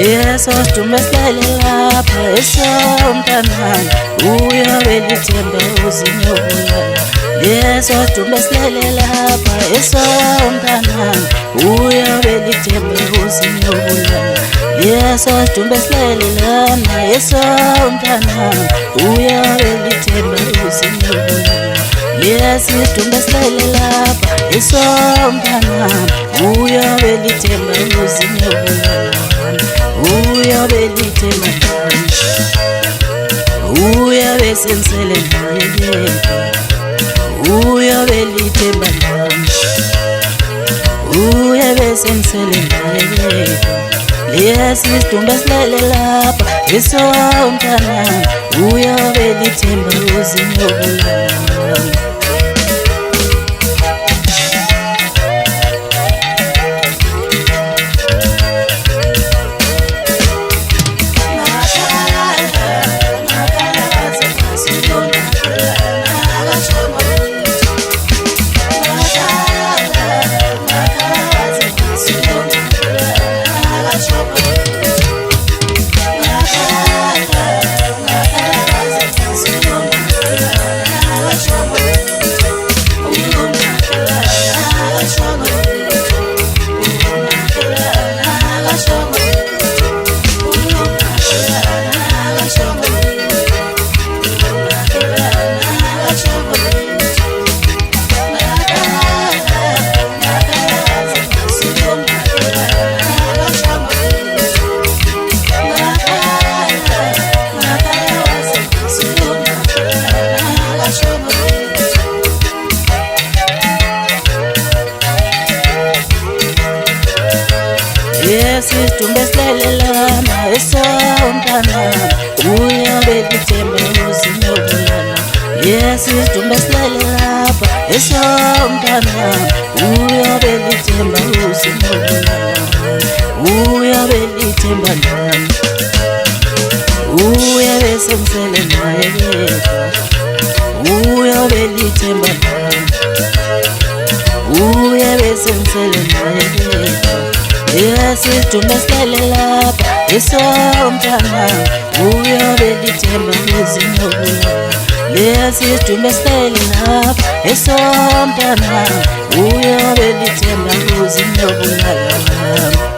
yeso sidume silele lapha esomntanami uyobe lithemba uzinyobulala yeso sidume silele lapha esomntanami uyobe lithemba uzinyobulala yeso sidume silele lana esomntanami uyobe lithemba uzinyobulala yeso sidume silele lapha esomntanami uyobe lithemba uzinyobulala uyobe lithemba uyobe sensele naye uyobe lithemba uyobe sensele naye lesi sidumbe silele lapha esomntanami uyobe lithemba uzinyobulala yesidumbe silele lana esomntanami uyobe lithemba uzinyobulala yesidumbe silele lapha esomntanami uyobe lithemba uzinyobulala uyobe lithemba nami uyobe sensele naye uyobe lithemba nami uyobe sensele naye yesidumbe silele lapha esomntanami uyobe lithemba uzinyobulala yesidumbe silele lapha esomntanami uyobe lithemba uzinyobulala